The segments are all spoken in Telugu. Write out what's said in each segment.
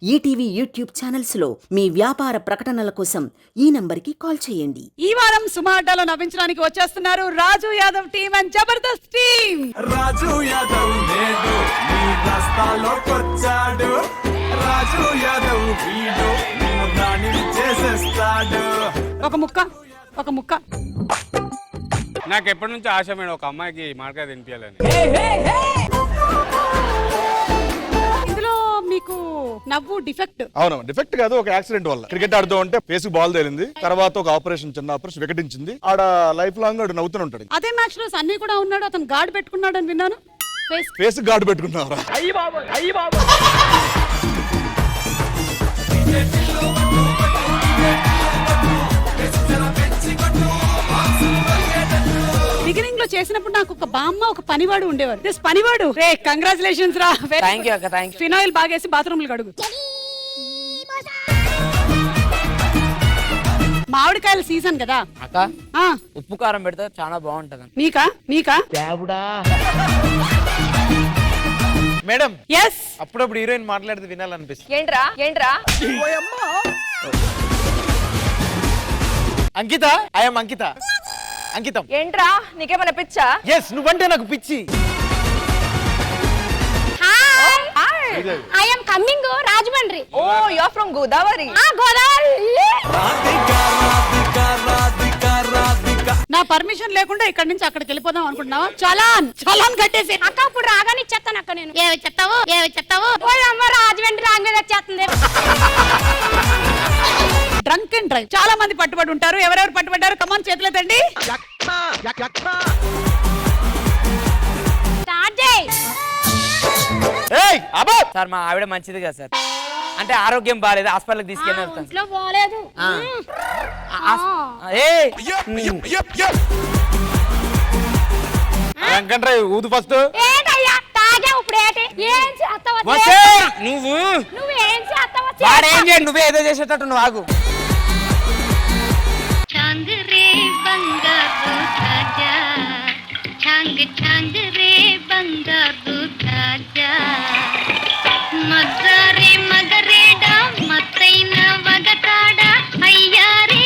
ఈటీవీ యూట్యూబ్ ఛానల్స్ లో మీ వ్యాపార ప్రకటనల కోసం ఈ నంబర్కి కాల్ చేయండి. ఈ వారం సుమాటాలో నవ్వించడానికి వచ్చేస్తున్నారు Raju Yadav team and Jabardasth team. Raju Yadav నేడు నీ రస్తాలోకొచ్చాడు. రాజు యాదవ్ వీడు నిన్ను రాణి చేసేస్తాడు. ఒక ముక్క నాకు ఎప్పటి నుంచి ఆశ మేడం ఒక అమ్మాయికి మాడకాయ తినిపించాలని. ఇందులో మీకు నవ్వు డిఫెక్ట్. అవును, డిఫెక్ట్ కాదు, ఒక యాక్సిడెంట్ వల్ల క్రికెట్ ఆడుతూ ఉంటే ఫేస్ బాల్ తేలింది. తర్వాత ఒక చిన్న ఆపరేషన్ వికటించింది. ఆడ లైఫ్ లాంగ్ ఆడు నవ్వుతూనే ఉంటాడు. అదే మ్యాచ్ లో సన్నీ కూడా ఉన్నాడు, అతను గార్డ్ పెట్టుకున్నాడు అని విన్నాను. ఫేస్ గార్డు పెట్టుకున్నారా? బిగినింగ్ లో చేసినప్పుడు నాకు ఒక బామ్మ ఒక పనివాడు ఉండేవారు. దిస్ పనివాడు రే కంగ్రాచులేషన్స్ రా. థాంక్యూ అక్క, థాంక్యూ. ఫినాయిల్ బాగేసి బాత్రూమ్లు కడుగు. మామిడికాయల సీజన్ కదా అక్క, ఉప్పు కారం పెడితే చాలా బాగుంటది. నీకా మేడం ఎస్. అప్పుడప్పుడు హీరోయిన్ మాట్లాడితే వినాలనిపిస్తుంది. ఏంట్రా అంకిత, ఐఎమ్ అంకితం. ఏంట్రా నీకేమైనా పిచ్చా? ఎస్, నువ్వంటే నాకు పిచ్చి. I am coming Rajahmundry. Oh you are from Godavari. Godavari. నా పర్మిషన్ లేకుండా ఇక్కడ నుంచి అక్కడికి వెళ్ళిపోదాం అనుకుంటున్నావా? చలాన్ కట్టేసి అక్క ఇప్పుడు రాగానే ఇచ్చేస్తాను అక్క. నేను ఏమి చెప్తావు ఓ అమ్మ రాజమండ్రి రాంగ్ మీద వచ్చేస్తుంది. డ్రంక్ అండ్ డ్రైవ్ చాలా మంది పట్టుబడి ఉంటారు. ఎవరెవరు పట్టుబడ్డారు? కమాన్ చేతులెత్తండి. స్టార్ట్ చేయి. ఏయ్ అబ్బా, సార్ మా ఆవిడ మంచిది కదా సార్, అంటే ఆరోగ్యం బాగాలేదు, హాస్పిటల్కి తీసుకెళ్ళి వెళ్తాను. ఇంట్లో పోలేదు. వెంకట్రాయ్ ఊదు ఫస్ట్. ఏంటయ్యా తాగా ఇప్పుడు ఏంటి? ఏం చేస్తావు? నువ్వు నువ్వేం చేస్తావు? వాడేం చేయండి, నువ్వే ఏదో చేసేటట్టు నువ్వు ఆగు. छांग रे बंगारू राजा छांग छांग रे बंगारू राजा मगरे मगरेडा मतैन वगताडा अय्यारे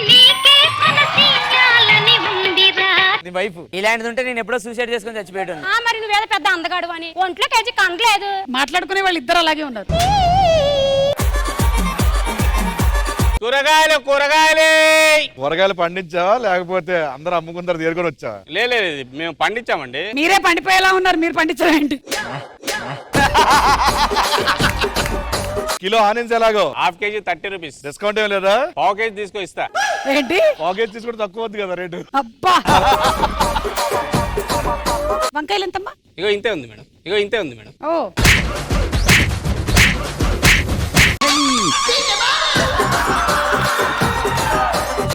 నీకే మనసియాలని ఉందిరా. నీ వైఫ్ ఇలాంటిది ఉంటే నేను ఎప్పుడో సూసైడ్ చేసుకొని చచ్చిపోయాను. మరి నువ్వేదో పెద్ద అందగాడు అని ఒంట్లో కేజీ కంగలేదు. మాట్లాడుకునే వాళ్ళు ఇద్దరు అలాగే ఉన్నారు. కూరగాయలు పండించావా లేకపోతే అందరూ అమ్ముకుంటారు తీరుకొని వచ్చావా? లేదు మేము పండించామండి. మీరే పండిపోయేలా ఉన్నారు, మీరు పండించలేండి. కిలో ఆనియన్స్ ఎలాగో? Half KG 30 rupees. డిస్కౌంట్ ఏం లేదా? పావు కేజీ తీసుకో ఇస్తా. ఏంటి పావు కేజీ తీసుకుంటే తక్కువ వద్దు కదా రేటు? అబ్బా. వంకాయలు ఎంతమ్మా? ఇగో ఇంతే ఉంది మేడం. ఓ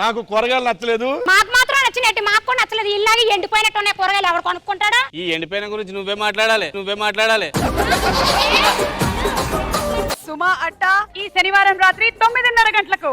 నాకు కూరగాయలు నచ్చలేదు. మాకు మాత్రం నచ్చినట్టు, మాకు కూడా నచ్చలేదు. ఇలాగే ఎండిపోయినట్టు ఉన్నాయి కూరగాయలు, ఎవరు కొనుక్కుంటాడా? ఈ ఎండిపోయిన గురించి నువ్వే మాట్లాడాలి. సుమా అడ్డా ఈ శనివారం రాత్రి 9:30 గంటలకు.